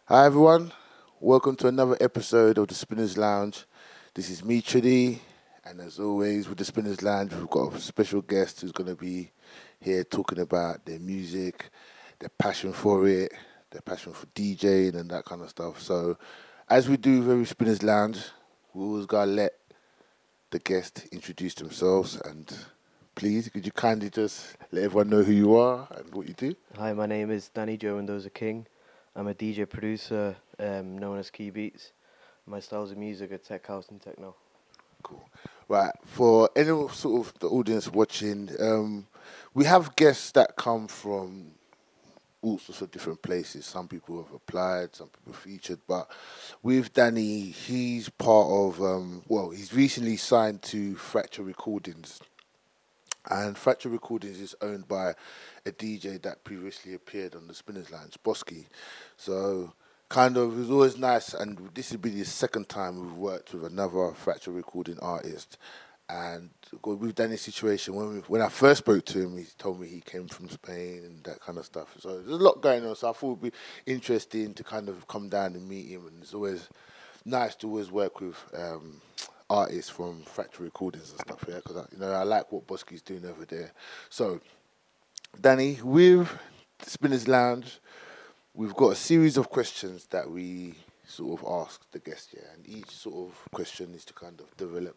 Hi everyone, welcome to another episode of the Spinners Lounge. This is me, Trudy, and as always with the Spinners Lounge, we've got a special guest who's going to be here talking about their music, their passion for it, their passion for DJing and that kind of stuff. So, as we do with every Spinners Lounge, we always gotta let the guest introduce themselves. And please, could you kindly just let everyone know who you are and what you do? Hi, my name is Dani Mendoza King. I'm a DJ producer known as Key Beats. My styles of music are tech house and techno. Cool. Right. For any sort of the audience watching, we have guests that come from all sorts of different places. Some people have applied, some people featured, but with Danny, he's part of. He's recently signed to Fracture Recordings, and Fracture Recordings is owned by a DJ that previously appeared on the Spinners Lounge, Bosky. So kind of it was always nice, and this would be the second time we've worked with another Fracture Recording artist. And we've done this situation when I first spoke to him, he told me he came from Spain and that kind of stuff. So there's a lot going on. So I thought it'd be interesting to kind of come down and meet him. And it's always nice to always work with artists from Factory Recordings and stuff. Yeah, because I like what Bosky's doing over there. So Danny, with Spinners Lounge, we've got a series of questions that we sort of ask the guest here, and each sort of question is to kind of develop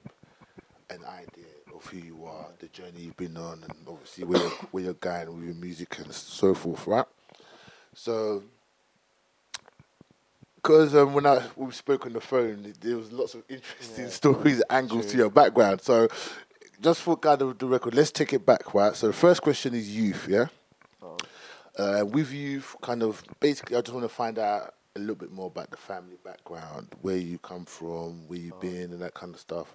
an idea of who you are, the journey you've been on, and obviously where you're going with your music and so forth, right? So, because when we spoke on the phone, there was lots of interesting Yeah, stories, angles to true. your background. So, just for kind of the record, let's take it back, right? So, the first question is youth, yeah. Um, With youth, kind of basically, I just want to find out a little bit more about the family background, where you come from, where you've um, been, and that kind of stuff.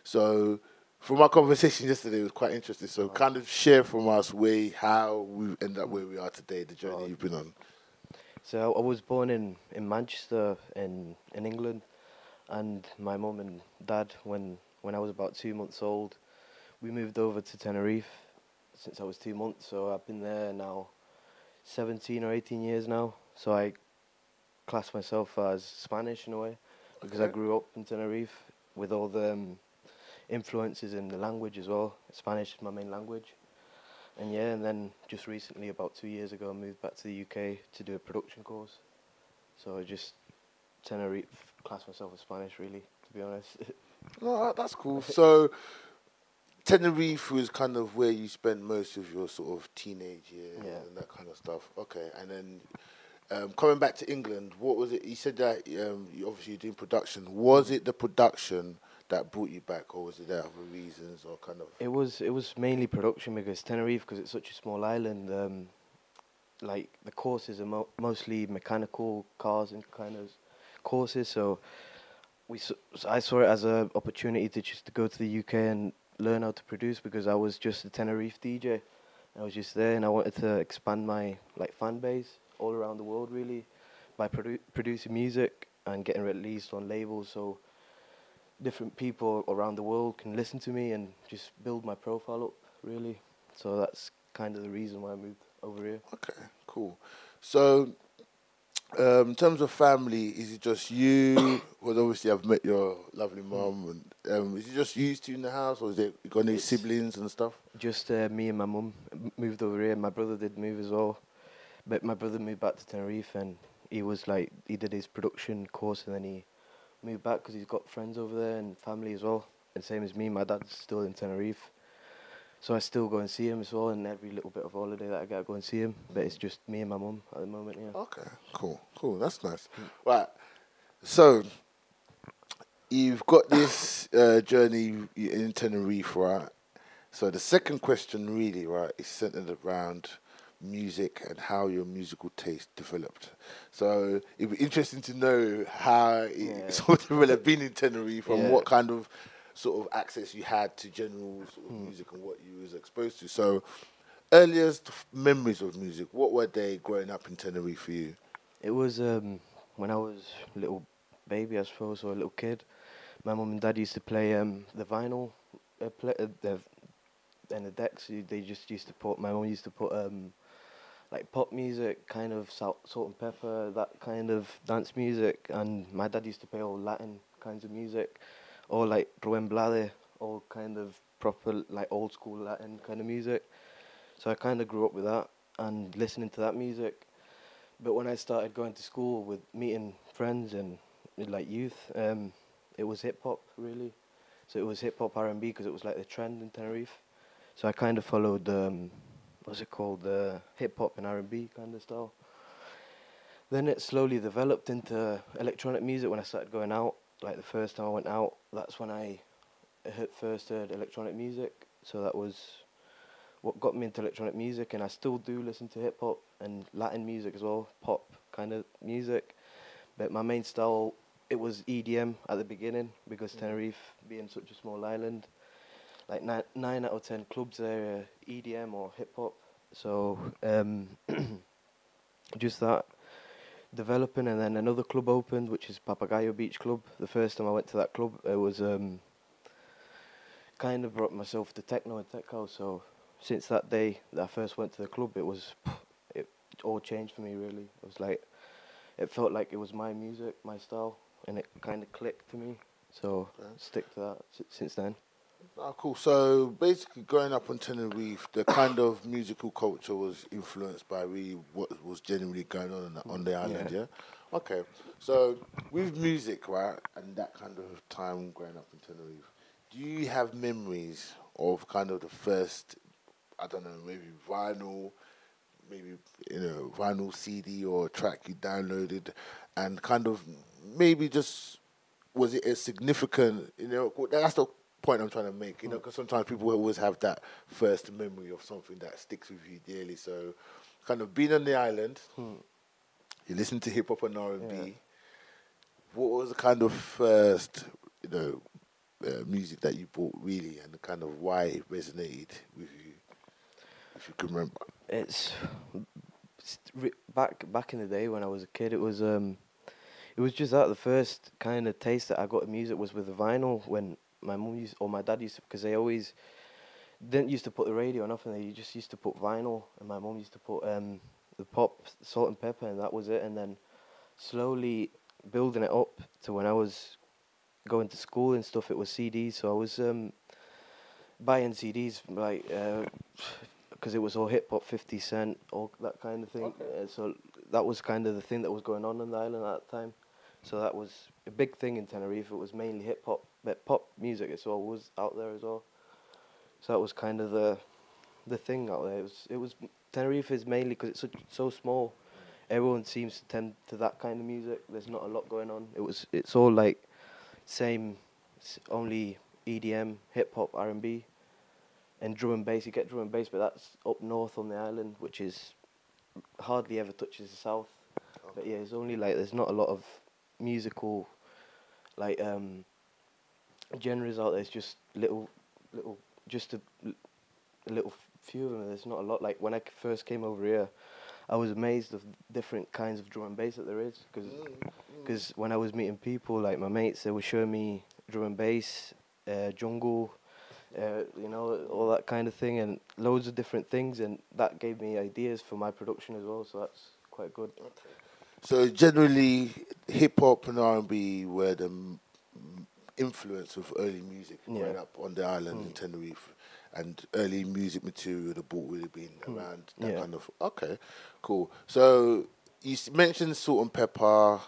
So from our conversation yesterday, it was quite interesting. So um, kind of share from us how we end up mm, where we are today, the journey um, you've been on. so I was born in Manchester in England, and my mum and dad, when I was about 2 months old, we moved over to Tenerife since I was 2 months. So I've been there now 17 or 18 years now. So I class myself as Spanish in a way because I Okay. grew up in Tenerife with all the influences in the language as well. Spanish is my main language. And yeah, and then just recently, about 2 years ago, I moved back to the UK to do a production course. So I just Tenerife class myself as Spanish, really, to be honest. No, that's cool. So Tenerife was kind of where you spent most of your sort of teenage years Yeah. and that kind of stuff. Okay, and then coming back to England, what was it? You said that you obviously you're doing production. Was Mm. it the production that brought you back, or was it there other reasons, or kind of? It was mainly production because Tenerife, because it's such a small island. Like the courses are mostly mechanical cars and kind of courses. So so I saw it as a opportunity to just to go to the UK and learn how to produce because I was just a Tenerife DJ. I was just there and I wanted to expand my like fan base all around the world really by producing music and getting released on labels so different people around the world can listen to me and just build my profile up really. So that's kind of the reason why I moved over here. Okay, cool. So in terms of family, is it just you? Well, obviously, I've met your lovely Mm. mum. And is it just you two in the house, or is it you got any It's siblings and stuff? just me and my mum moved over here. My brother did move as well. But my brother moved back to Tenerife and he did his production course and then he moved back because he's got friends over there and family as well. And same as me, my dad's still in Tenerife. So I still go and see him as well and every little bit of holiday that I get, I go and see him. But it's just me and my mum at the moment, yeah. Okay, cool, cool. That's nice. Mm. Right. So you've got this journey in Tenerife, right? So the second question, really, right, is centered around music and how your musical taste developed. So it'd be interesting to know how it Yeah. sort of developed being in Tenerife and Yeah. what kind of sort of access you had to general sort of Mm. music and what you was exposed to. So earliest memories of music, what were they growing up in Tenerife for you? It was when I was a little baby, I suppose, or a little kid. My mum and dad used to play the vinyl, the and the decks. They just used to put. My mum used to put like pop music, kind of salt and pepper, that kind of dance music. And my dad used to play all Latin kinds of music, or like Rubén Blades, all kind of proper like old school Latin kind of music. So I kind of grew up with that and listening to that music. But when I started going to school with meeting friends and like youth, it was hip hop really. So it was hip hop R&B because it was like the trend in Tenerife. So I kind of followed what's it called, hip hop and R&B kind of style. Then it slowly developed into electronic music when I started going out. Like the first time I went out, that's when I first heard electronic music. So that was what got me into electronic music, and I still do listen to hip hop and Latin music as well, pop kind of music. But my main style, it was EDM at the beginning because Tenerife being such a small island, like 9 out of 10 clubs there are EDM or hip hop. So just that developing, and then another club opened, which is Papagayo Beach Club. The first time I went to that club, it was kind of brought myself to techno and tech house. So since that day that I first went to the club, it all changed for me really. It was like it felt like it was my music, my style, and it kind of clicked to me. So stick to that since then. Oh, cool. So basically, growing up on Tenerife, the kind of musical culture was influenced by really what was generally going on the island. Yeah. Yeah. Okay. So with music, right, and that kind of time growing up in Tenerife, do you have memories of kind of the first, I don't know, maybe vinyl, maybe vinyl CD or track you downloaded, and kind of maybe just was it a significant, that's the point I'm trying to make, because sometimes people always have that first memory of something that sticks with you dearly. So, kind of being on the island, you listen to hip hop and Yeah. R&B. What was the kind of first, you know, music that you bought really, and the kind of why it resonated with you, if you can remember? It's back in the day when I was a kid. It was just that the first kind of taste that I got of music was with the vinyl when my mum used or my dad used to, because they always didn't used to put the radio or nothing. They just used to put vinyl, and my mum used to put the pop, salt and pepper, and that was it. And then slowly building it up to when I was going to school and stuff, it was CDs. So I was buying CDs like because it was all hip hop, 50 Cent, all that kind of thing. So that was kind of the thing that was going on the island at that time. So that was a big thing in Tenerife. It was mainly hip hop, but pop music as well was out there as well. So that was kind of the thing out there. It was Tenerife is mainly because it's so small. Everyone seems to tend to that kind of music. There's not a lot going on. It's all like same, only EDM, hip hop, R&B, and drum and bass. You get drum and bass, but that's up north on the island, which is hardly ever touches the south. But yeah, it's only like there's not a lot of musical like genres out there. It's just little, just a little few of them. There's not a lot. Like when I first came over here, I was amazed of different kinds of drum and bass that there is. Because when I was meeting people, like my mates, they were showing me drum and bass, jungle, all that kind of thing, and loads of different things, and that gave me ideas for my production as well. So that's quite good. So generally, hip hop and R&B were the influence of early music Yeah. growing up on the island in Tenerife, and early music material the book would have been around that Yeah. kind of. Okay, cool. So you mentioned salt and pepper.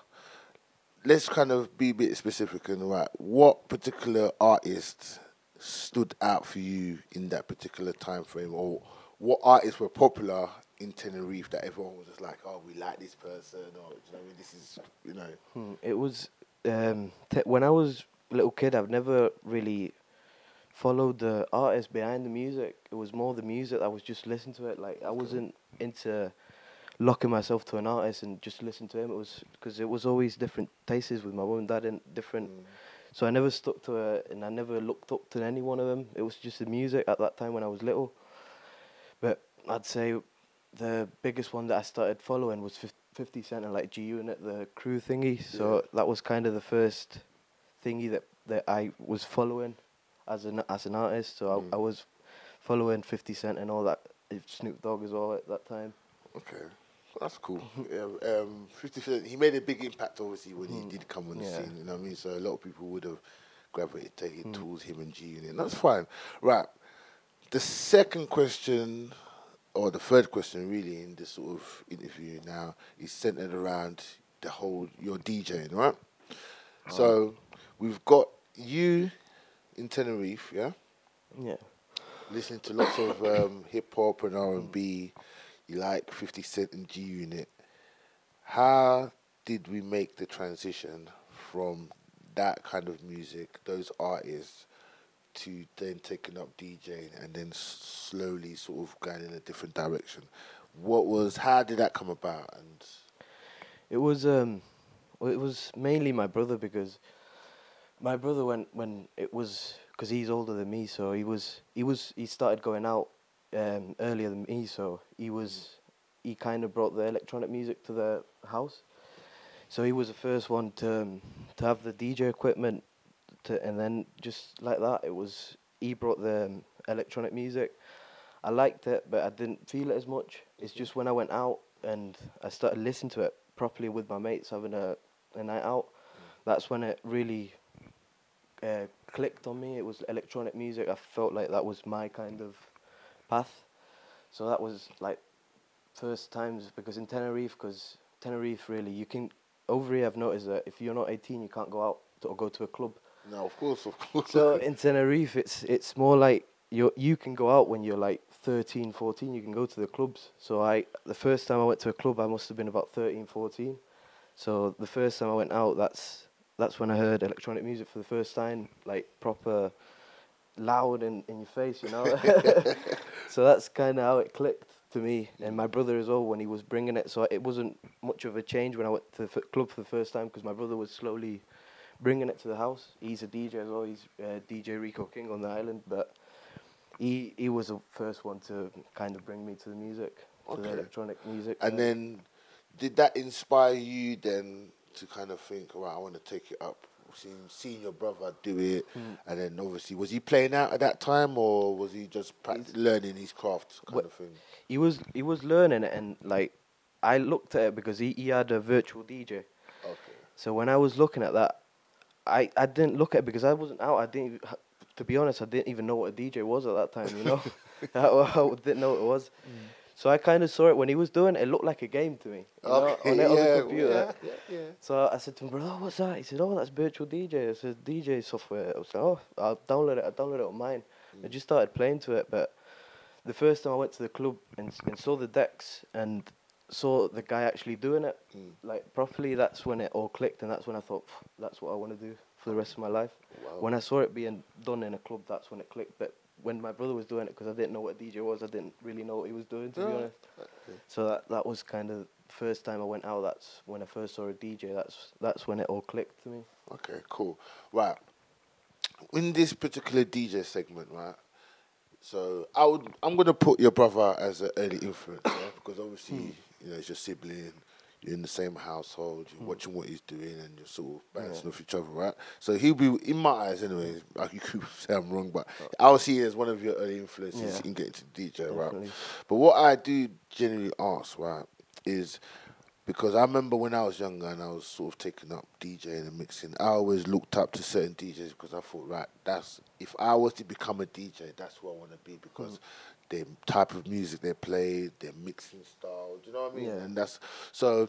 Let's kind of be a bit specific and right. What particular artists stood out for you in that particular time frame, or what artists were popular in Tenerife that everyone was just like, oh, we like this person, or do you know what I mean? This is, It was when I was a little kid. I've never really followed the artist behind the music. It was more the music. I was just listening to it. Like I wasn't into locking myself to an artist and just listen to him. It was because it was always different tastes with my mum and dad and different. So I never stuck to it, and I never looked up to any one of them. It was just the music at that time when I was little. But I'd say the biggest one that I started following was 50 Cent and like G Unit, the crew thingy. So that was kind of the first thingy that I was following as an artist. So I was following 50 Cent and all that, Snoop Dogg as well at that time. Okay, that's cool. Yeah, 50 Cent, he made a big impact obviously when he did come on the Yeah. scene. You know what I mean? So a lot of people would have gravitated towards him and G Unit. That's fine. Right. The second question, or the third question, really, in this sort of interview now, is centered around the whole your DJing, right? Alright. So we've got you in Tenerife, yeah, Yeah. listening to lots of hip hop and R&B. You like 50 Cent and G Unit. How did we make the transition from that kind of music, those artists, to then taking up DJing and then slowly sort of going in a different direction? How did that come about? And It was well, it was mainly my brother because my brother when it was because he's older than me, so he started going out earlier than me, so he kind of brought the electronic music to the house. So he was the first one to have the DJ equipment, and then just like that, he brought the electronic music. I liked it, but I didn't feel it as much. It's just when I went out and I started listening to it properly with my mates, having a night out. That's when it really clicked on me. It was electronic music. I felt like that was my kind of path. So that was like first times because because Tenerife really you can over here. I've noticed that if you're not 18, you can't go out or go to a club. no, of course, of course. So in Tenerife, it's more like you can go out when you're like 13, 14. You can go to the clubs. So the first time I went to a club, I must have been about 13, 14. So the first time I went out, that's when I heard electronic music for the first time, like proper loud in your face, you know. So that's kind of how it clicked to me, and my brother as well when he was bringing it. So it wasn't much of a change when I went to the club for the first time because my brother was slowly bringing it to the house. He's a DJ as well. He's DJ Rico King on the island, but he was the first one to kind of bring me to the music, to the Okay. electronic music. And then, did that inspire you then to kind of think, right, I want to take it up? Seeing your brother do it, and then obviously, was he playing out at that time, or was he just learning his craft kind of thing? He was learning it, and like I looked at it because he had a virtual DJ. Okay. So when I was looking at that, I didn't look at it because I wasn't out. To be honest, I didn't even know what a DJ was at that time. You know, I didn't know what it was. So I kind of saw it when he was doing it. It looked like a game to me, you know, Okay, on the computer. yeah. So I said to him, bro, oh, what's that? He said, oh, that's virtual DJ. I said, DJ software. I was like, oh, I'll download it. I downloaded it on mine. I just started playing to it. But the first time I went to the club and saw the decks and saw the guy actually doing it, like properly, that's when it all clicked. And that's when I thought, that's what I want to do for the rest of my life. Wow. When I saw it being done in a club, that's when it clicked. But when my brother was doing it, because I didn't know what a DJ was, I didn't really know what he was doing, to be honest. Okay. So that was kind of the first time I went out. That's when I first saw a DJ. That's when it all clicked to me. Okay, cool. Right. In this particular DJ segment, right? So I'm gonna put your brother as an early influence, yeah? Because obviously, it's your sibling. You're in the same household. You're watching what he's doing, and you're sort of bouncing off each other, right? So he'll be in my eyes, anyway. Like you could say I'm wrong, but I'll see it as one of your early influences in getting to DJ, right? Definitely. But what I do generally ask, right, is because I remember when I was younger and I was sort of taking up DJing and mixing, I always looked up to certain DJs because I thought, right, that's if I was to become a DJ, that's who I want to be because the type of music they play, their mixing style, do you know what I mean? Yeah. And that's so.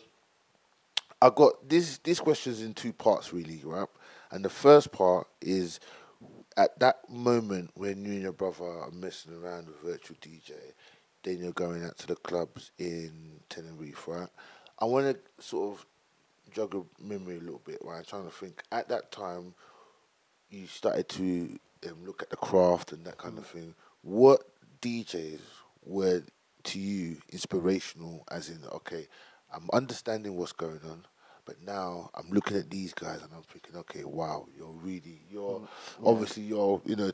I got this question's in two parts really, right? And the first part is at that moment when you and your brother are messing around with virtual DJ, then you're going out to the clubs in Tenerife, right? I want to sort of jog a memory a little bit, right? I'm trying to think. At that time, you started to look at the craft and that kind of thing. What DJs were to you inspirational? As in, okay, I'm understanding what's going on, but now I'm looking at these guys and I'm thinking, okay, wow, you're obviously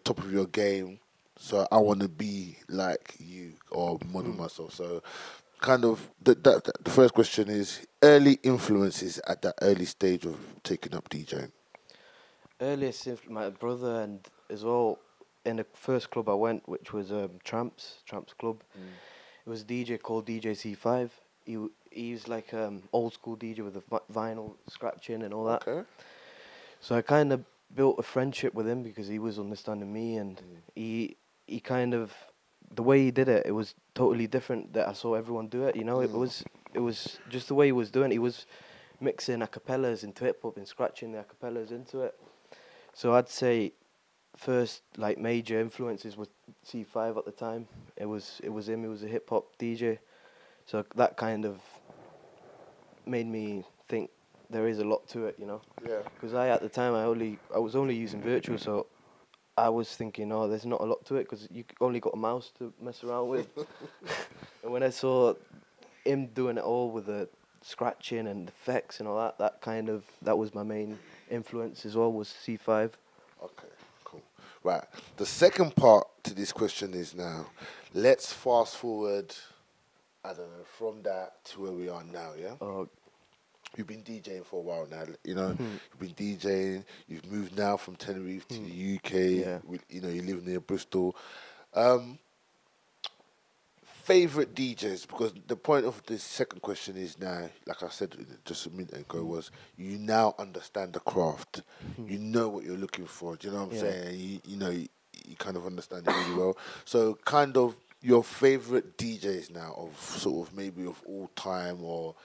top of your game. So I want to be like you or model myself. So kind of the first question is early influences at that early stage of taking up DJing. Earliest, my brother and as well in the first club I went, which was Tramps Club. It was a DJ called DJ C5. He was like old school DJ with the vinyl scratching and all that. Okay. So I kind of built a friendship with him because he was understanding me, and he kind of, the way he did it, it was totally different that I saw everyone do it. You know, it was just the way he was doing it. He was mixing acapellas into hip hop and scratching the acapellas into it. So I'd say first like major influences was C5 at the time. It was him. He was a hip hop DJ. So that kind of made me think there is a lot to it, you know. Yeah. Because at the time I was only using virtual, so I was thinking, oh, there's not a lot to it because you only got a mouse to mess around with. And when I saw him doing it all with the scratching and effects and all that, that was my main influence as well, was C5. Okay, cool. Right. The second part to this question is now, let's fast forward, I don't know, from that to where we are now, yeah? You've been DJing for a while now, you know. You've been DJing. You've moved now from Tenerife to the UK. Yeah. You know, you live near Bristol. Favorite DJs, because the point of the second question is now, like I said just a minute ago, was you now understand the craft. You know what you're looking for. Do you know what I'm saying? You know, you kind of understand it really well. So, kind of your favorite DJs now, of sort of maybe of all time, or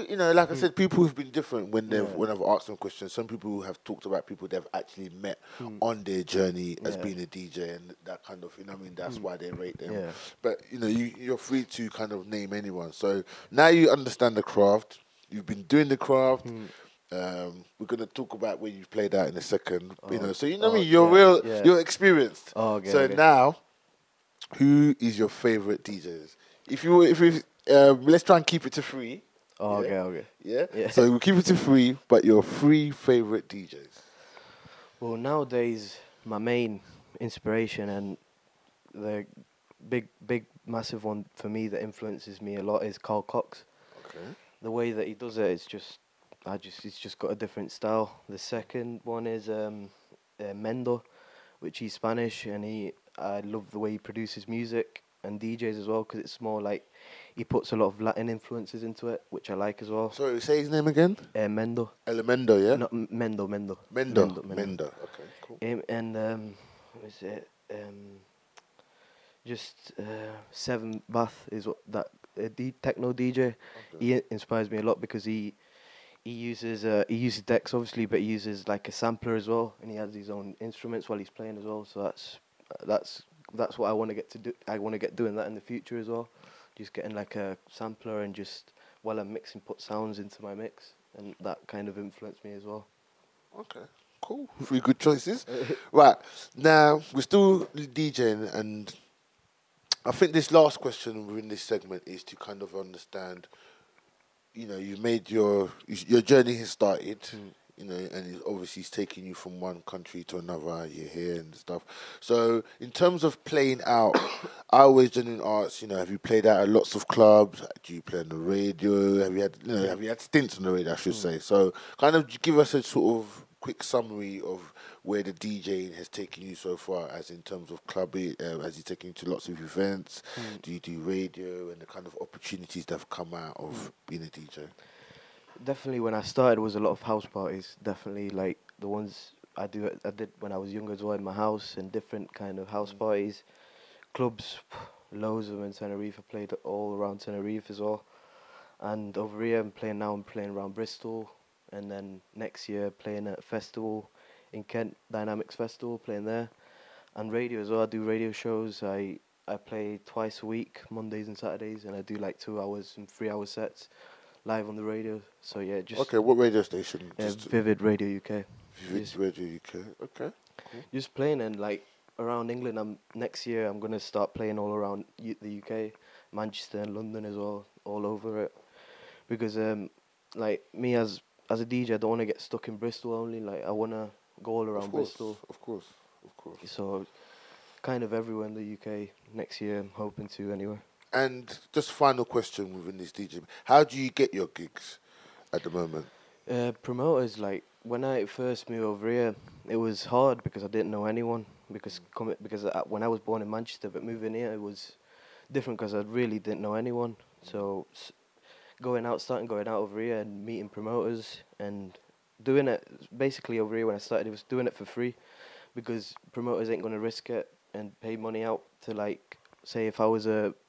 you know, like I said, people have been different when I've asked them questions. Some people have talked about people they've actually met on their journey as being a DJ, and that kind of, you know what I mean, that's why they rate them. Yeah. But you know, you're free to kind of name anyone. So now you understand the craft. You've been doing the craft. We're gonna talk about where you've played out in a second. You know, so you know what I mean, you're experienced. Oh, okay, so okay. now, who is your favorite DJs? If let's try and keep it to three. Oh, Yeah. okay. Yeah? So we'll keep it to three, but your three favorite DJs. Well, nowadays, my main inspiration and the big, massive one for me that influences me a lot is Carl Cox. Okay. The way that he does it is he's just got a different style. The second one is Mendo, which he's Spanish, and I love the way he produces music and DJs as well, because it's more like he puts a lot of Latin influences into it, which I like as well. Sorry, say his name again? Mendo. Elemendo, yeah? No, Mendo. Mendo. Okay, cool. And what is it? Just Seven Bath is what that techno DJ. Okay. He inspires me a lot because he uses decks obviously, but he uses like a sampler as well, and he has his own instruments while he's playing as well. So that's what I want to get to do. I want to get doing that in the future as well. Just getting like a sampler and just while I'm mixing, put sounds into my mix, and that kind of influenced me as well. Okay, cool. Three good choices. Right, now we're still DJing, and I think this last question within this segment is to kind of understand, you know, you've made your journey has started, you know, and obviously it's taking you from one country to another. You're here and stuff. So in terms of playing out, I always genuinely ask, you know, have you played out at lots of clubs? Do you play on the radio? Have you had stints on the radio, I should say? So kind of give us a sort of quick summary of where the DJing has taken you so far, as in terms of clubbing, has he taken you to lots of events? Do you do radio, and the kind of opportunities that have come out of being a DJ? Definitely, when I started, was a lot of house parties. Definitely, like the ones I did when I was younger as well in my house, and different kind of house parties, clubs, loads of them in Tenerife. I played all around Tenerife as well, and over here I'm playing around Bristol, and then next year playing at a festival in Kent, Dynamics Festival, playing there, and radio as well. I do radio shows. I play twice a week, Mondays and Saturdays, and I do like 2 hours and 3 hour sets live on the radio. So yeah, just Okay, what radio station? Vivid Radio UK. Vivid Radio UK. Okay, cool. Just playing, and like around England. Next year I'm gonna start playing all around the UK, Manchester and London as well, all over it. Because like me as a DJ, I don't want to get stuck in Bristol only. Like I wanna go all around Bristol. Of course. So kind of everywhere in the UK next year. I'm hoping to anyway. And just final question within this DJ: how do you get your gigs at the moment? Promoters, like when I first moved over here, it was hard because I didn't know anyone. Because when I was born in Manchester, but moving here, it was different because I really didn't know anyone. So starting going out over here and meeting promoters and doing it basically over here when I started, it was doing it for free because promoters ain't gonna risk it and pay money out to, like, say if I was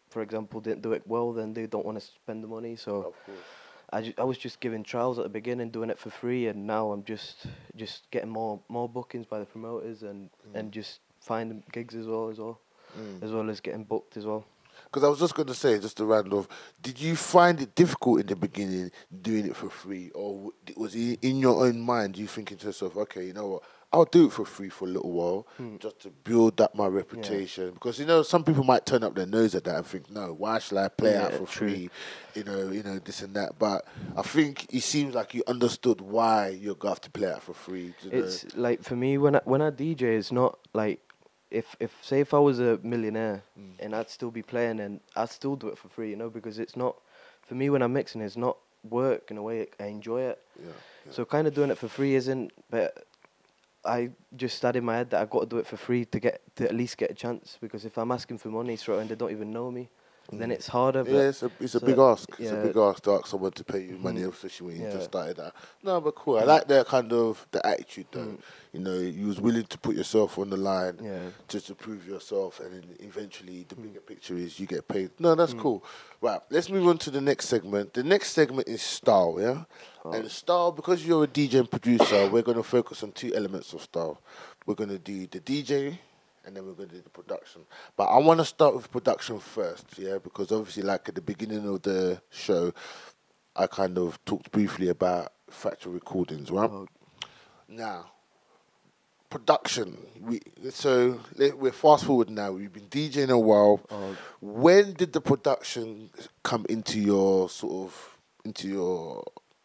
for example, didn't do it well, then they don't want to spend the money. So Of course. I was just giving trials at the beginning, doing it for free, and now I'm just getting more bookings by the promoters and just finding gigs as well as getting booked as well. Because I was just going to say, just to round off, did you find it difficult in the beginning doing it for free, or was it in your own mind you thinking to yourself, okay, you know what, I'll do it for free for a little while just to build up my reputation? Because some people might turn up their nose at that and think, no, why should I play out for True. free? This and that. But I think it seems like you understood why you're going to have to play out for free. It's like, for me, when I DJ, it's not like, if I was a millionaire and I'd still be playing, and I'd still do it for free, because it's not, for me when I'm mixing, it's not work in a way. I enjoy it. Yeah. So kind of doing it for free isn't, but I just had in my head that I've got to do it for free to at least get a chance, because if I'm asking for money straight and they don't even know me, then it's harder. But Yeah, it's a big ask. It's a yeah. big ask to ask someone to pay you money, especially when you just Yeah. started out. No, but cool. I like that kind of the attitude, though. You was willing to put yourself on the line just to prove yourself, and then eventually the bigger picture is you get paid. No, that's cool. Right, let's move on to the next segment. The next segment is style, yeah? And style, because you're a DJ and producer, we're going to focus on two elements of style. We're going to do the DJ, and then we're going to do the production. But I want to start with production first, yeah, because obviously, like at the beginning of the show, I kind of talked briefly about factory recordings, right? Now, production. We're fast forward now. We've been DJing a while. When did the production come into your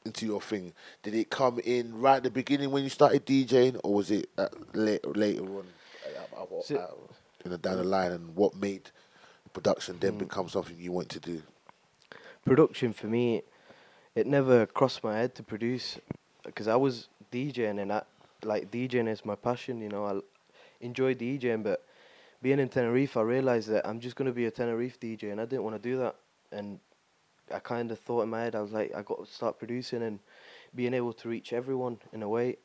into your thing? Did it come in right at the beginning when you started DJing, or was it later on? Down the line, and what made production then become something you want to do? Production for me, it never crossed my head to produce, because I was DJing, and DJing is my passion. I enjoy DJing, but being in Tenerife, I realized that I'm just gonna be a Tenerife DJ, and I didn't want to do that. And I kind of thought in my head, I was like, I got to start producing and being able to reach everyone in a way.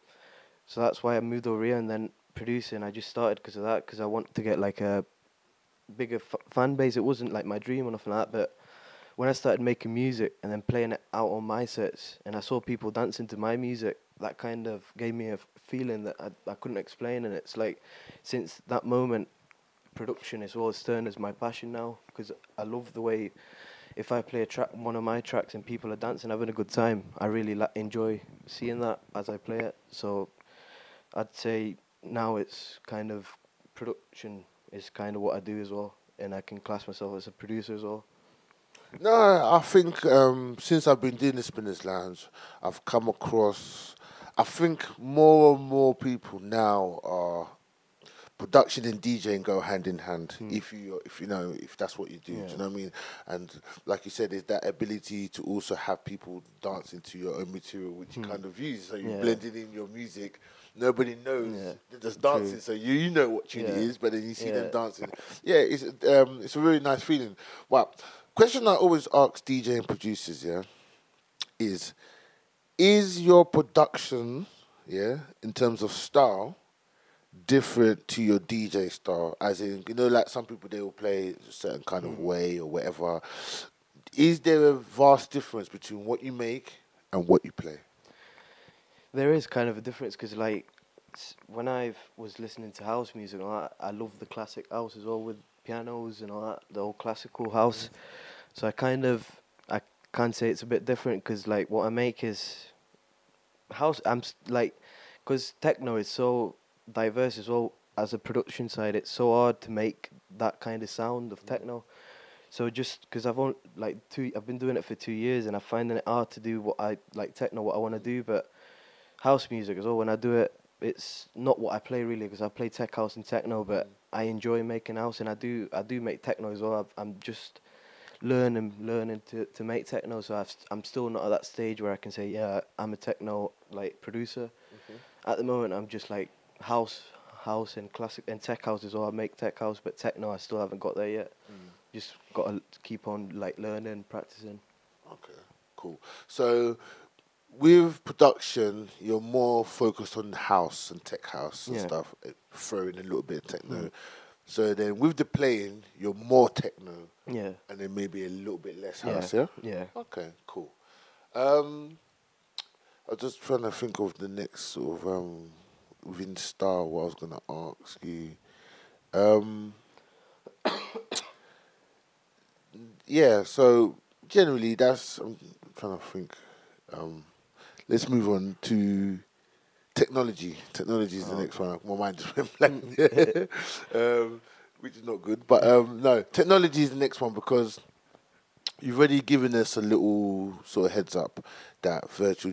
So that's why I moved over here, and then producing, I just started because of that, because I wanted to get like a bigger fan base. It wasn't like my dream or nothing like that, but when I started making music and then playing it out on my sets, and I saw people dancing to my music, that kind of gave me a feeling that I couldn't explain. And it's like, since that moment, production as well has turned as my passion now, because I love the way, if I play one of my tracks and people are dancing, having a good time, I really enjoy seeing that as I play it. So I'd say now it's kind of, production is kind of what I do as well, and I can class myself as a producer as well. No, I think since I've been doing the Spinners Lounge, I've come across. I think more and more people now are production and DJing go hand in hand. If that's what you do, do you know what I mean? And like you said, is that ability to also have people dancing to your own material, which you kind of use. So you blend it in your music. Nobody knows they're just dancing, True. so you know what tune it is, but then you see them dancing. Yeah, it's a really nice feeling. Wow. Question I always ask DJ and producers, is your production, in terms of style, different to your DJ style? As in, like some people, they will play a certain kind of way or whatever. Is there a vast difference between what you make and what you play? There is kind of a difference, because when I was listening to house music and all that, I love the classic house as well, with pianos and all that, the old classical house. So I can't say it's a bit different, because like what I make is house. Because techno is so diverse as well as a production side. It's so hard to make that kind of sound of techno. So just because I've been doing it for 2 years, and I'm finding it hard to do what I like techno, what I want to do, but house music as well. When I do it, it's not what I play really, because I play tech house and techno, but I enjoy making house, and I do make techno as well. I'm just learning to make techno, so I'm still not at that stage where I can say, yeah, I'm a techno producer. At the moment, I'm just like house and classic and tech house as well. I make tech house, but techno I still haven't got there yet. just gotta keep on like learning, practicing. Okay, cool. So with production, you're more focused on house and tech house and Yeah. stuff, throwing a little bit of Mm. techno. So then with the playing, you're more techno, Yeah. and then maybe a little bit less Yeah. house. Yeah. Yeah. Okay, cool. Um, I'm just trying to think of the next sort of within style. What I was gonna ask you. Um, yeah. So generally, that's. I'm trying to think. Um, let's move on to technology. Technology is the Oh, next okay. one. My mind just went blank. Which is not good. But no, technology is the next one because you've already given us a little sort of heads up that virtual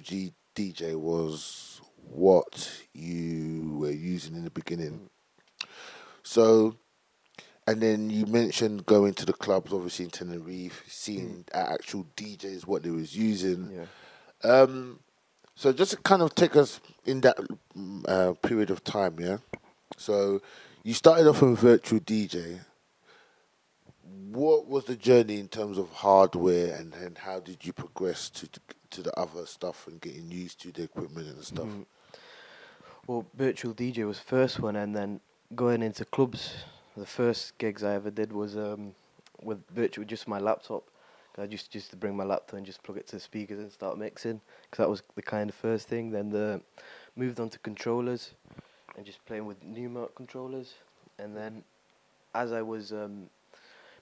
DJ was what you were using in the beginning. Mm. So, and then you mentioned going to the clubs, obviously in Tenerife, Mm. seeing actual DJs what they was using. Yeah. Um, so just to kind of take us in that period of time, yeah. So you started off in virtual DJ. What was the journey in terms of hardware, and how did you progress to the other stuff and getting used to the equipment and stuff? Mm. Well, virtual DJ was first one, and then going into clubs. The first gigs I ever did was with virtual, just my laptop. 'Cause I just used to bring my laptop and just plug it to the speakers and start mixing. Because that was the kind of first thing. Then moved on to controllers and just playing with numeric controllers. And then as I was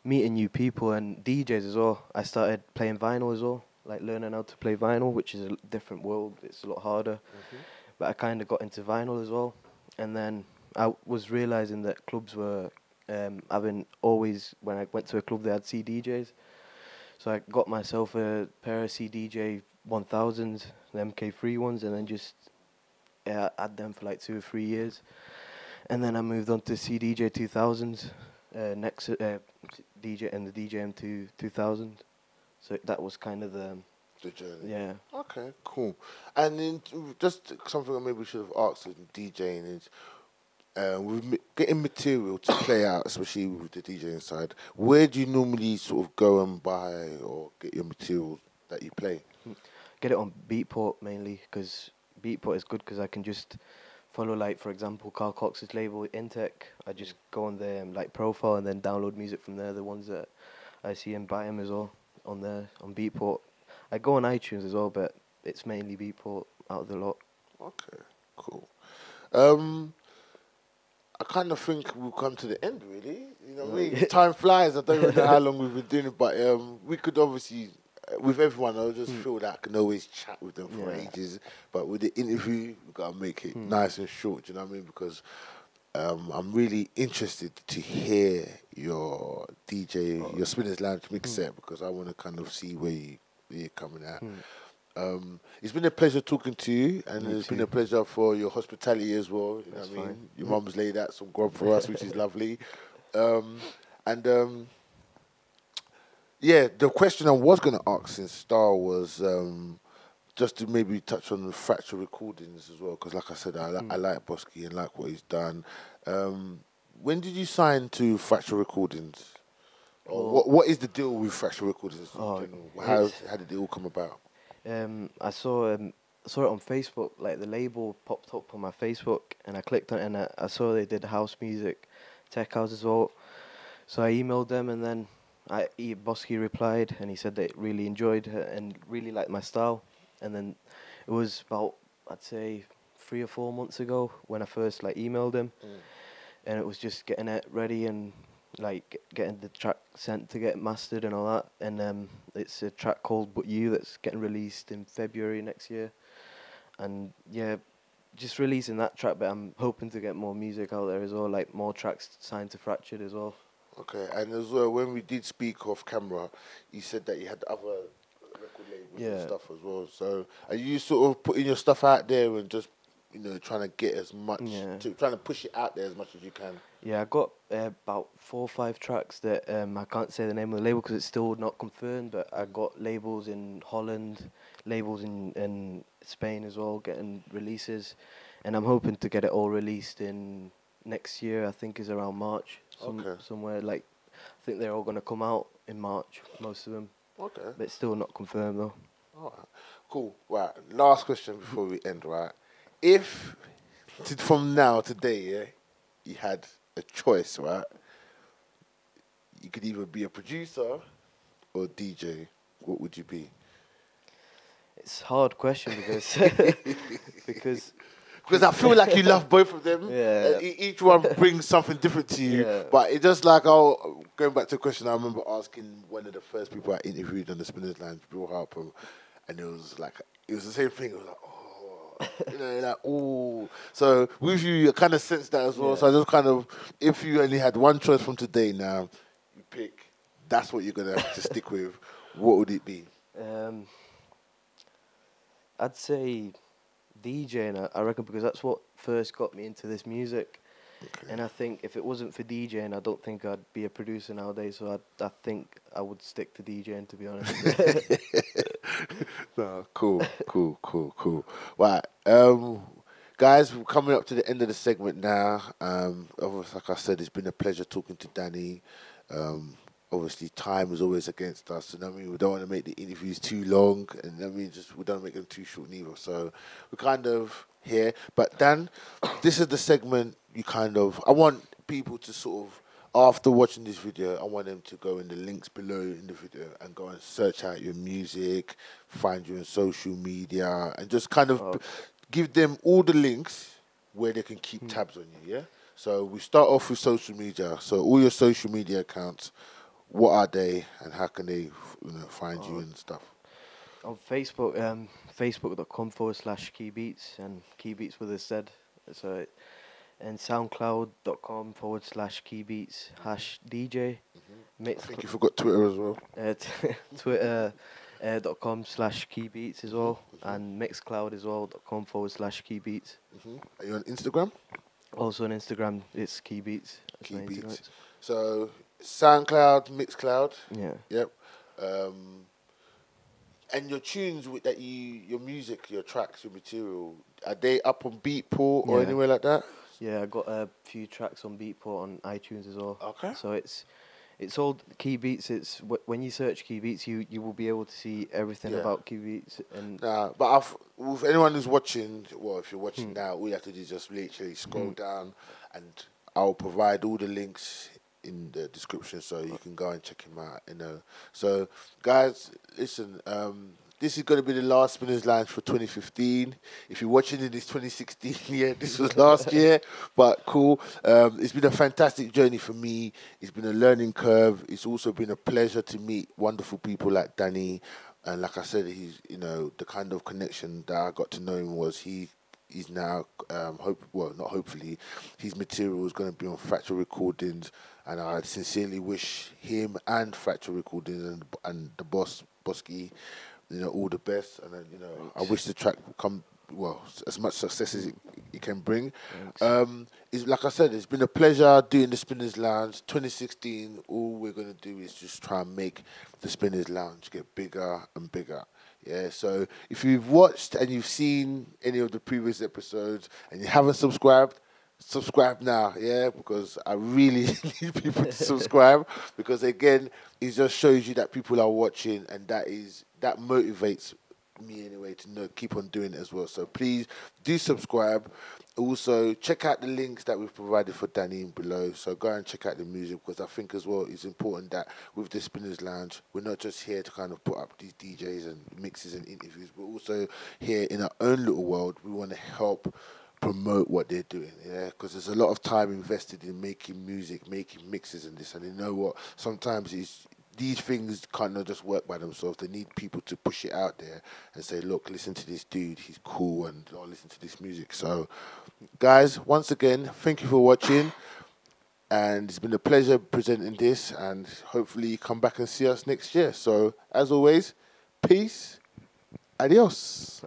meeting new people and DJs as well, I started playing vinyl as well. Like learning how to play vinyl, which is a different world. It's a lot harder. But I kind of got into vinyl as well, and then I was realizing that clubs were having always, when I went to a club, they had CDJs. So I got myself a pair of CDJ 1000s, the MK3 ones, and then just had them for like 2 or 3 years. And then I moved on to CDJ 2000s, next DJ and the DJM 2000. So that was kind of the The journey. yeah. Okay, cool. And then just something I maybe we should have asked in DJing is getting material to play out, especially with the DJing side. Where do you normally sort of go and buy or get your material that you play? Get it on Beatport mainly because Beatport is good because I can just follow, like, for example, Carl Cox's label Intech. I just go on their like profile and then download music from there. The ones that I see and buy them as well on there on Beatport. I go on iTunes as well, but it's mainly Beatport out of the lot. Okay, cool. Um, I kind of think we'll come to the end, really. You know, time flies. I don't even know how long we've been doing it, but we could obviously, with everyone, I just feel that I can always chat with them for Yeah. ages. But with the interview, we've got to make it nice and short. Do you know what I mean? Because I'm really interested to hear your DJ, your Spinners Lounge mix set, because I want to kind of see where you're coming at. It's been a pleasure talking to you, and Me it's been too. a pleasure for your hospitality as well. You know That's what I fine. mean? Your mum's laid out some grub for us, which is lovely. Um, and yeah, the question I was going to ask in Star was just to maybe touch on the Fracture Recordings as well, because like I said, I like Bosky and like what he's done. When did you sign to Fracture Recordings? Or Well, what is the deal with Fracture Recordings in oh, general? it's How did it all come about? I saw it on Facebook. Like the label popped up on my Facebook, and I clicked on it, and I saw they did house music, tech house as well. So I emailed them, and then Bosky replied, and he said they really enjoyed it and really liked my style. And then it was about, I'd say, 3 or 4 months ago when I first like emailed him, and it was just getting it ready and like getting the track sent to get mastered and all that. And it's a track called "But You" that's getting released in February next year. And yeah, just releasing that track, but I'm hoping to get more music out there as well, like more tracks signed to Fractured as well. Okay, and as well, when we did speak off camera, you said that you had other record labels and Yeah. stuff as well. So, are you sort of putting your stuff out there and just, trying to get as much, Yeah. trying to push it out there as much as you can? Yeah, I got about 4 or 5 tracks that I can't say the name of the label because it's still not confirmed, but I got labels in Holland, labels in Spain as well, getting releases, and I'm hoping to get it all released in next year. I think is around March, Okay. somewhere like I think they're all going to come out in March, most of them. Okay. But it's still not confirmed though. All right. Cool. Right. Last question before we end. Right. If from now today, yeah, you had a choice, right? You could either be a producer or DJ. What would you be? It's a hard question because because Because I feel like you love both of them. yeah, Each one brings something different to you. yeah. But it's just like, oh, going back to a question I remember asking one of the first people I interviewed on the Spinners Lounge, Bill Harper, and it was the same thing. It was like, oh, like, oh. So with you, you kind of sense that as well. Yeah. So I just kind of, if you only had one choice from today now, you pick, that's what you're going to have to stick with, what would it be? I'd say DJing, I reckon, because that's what first got me into this music. Okay. And I think if it wasn't for DJing, I don't think I'd be a producer nowadays. So I think I would stick to DJing, to be honest. No, cool. Right, guys, we're coming up to the end of the segment now. Obviously, like I said, it's been a pleasure talking to Dani. Obviously, time is always against us, and I mean, we don't want to make the interviews too long, and I mean, we don't make them too short neither. So we're kind of here. But Dan, this is the segment I want people to sort of, after watching this video, I want them to go in the links below in the video and go and search out your music, find you on social media, and just kind of give them all the links where they can keep tabs on you, yeah? So we start off with social media. So all your social media accounts, what are they and how can they find you and stuff? On Facebook, facebook.com/keybeats and keybeats with a Z. So, and soundcloud.com/keybeats #DJ. I think you forgot Twitter as well. Twitter.com/keybeats as well, and Mixcloud as well .com/keybeats. Are you on Instagram? Also on Instagram, it's keybeats. Keybeats. So SoundCloud, Mixcloud. Yeah. Yep. And your tunes your music, your tracks, your material, are they up on Beatport or anywhere like that? Yeah, I got a few tracks on Beatport on iTunes as well. Okay. So it's all Keybeats. It's when you search Keybeats, you will be able to see everything about Keybeats. And but with anyone who's watching, well, if you're watching now, all you have to do is just literally scroll down, and I'll provide all the links in the description so you can go and check him out. So guys, listen. This is going to be the last Spinners Lounge for 2015. If you're watching it, it's 2016. Yeah, this was last year, but cool. It's been a fantastic journey for me. It's been a learning curve. It's also been a pleasure to meet wonderful people like Dani. And like I said, he's, the kind of connection that I got to know him was he's now, not hopefully, his material is going to be on Fracture Recordings, and I sincerely wish him and Fracture Recordings and the Bosky, all the best, and then, I wish the track will come, as much success as it can bring. It's like I said, it's been a pleasure doing the Spinners Lounge. 2016, all we're going to do is just try and make the Spinners Lounge get bigger and bigger. Yeah, so if you've watched and you've seen any of the previous episodes and you haven't subscribe now, yeah, because I really need people to subscribe, because again, it just shows you that people are watching, and that motivates me anyway to keep on doing it as well. So please do subscribe. Also, check out the links that we've provided for Dani below. So go and check out the music, because I think as well it's important that with the Spinners Lounge, we're not just here to kind of put up these DJs and mixes and interviews, but also here in our own little world, we want to help promote what they're doing, yeah, because there's a lot of time invested in making music, making mixes and this, and you know what, sometimes these things can't just work by themselves. They need people to push it out there and say, look, listen to this dude, he's cool, and listen to this music. So guys, once again, thank you for watching, and it's been a pleasure presenting this, and hopefully you come back and see us next year. So as always, peace, adios.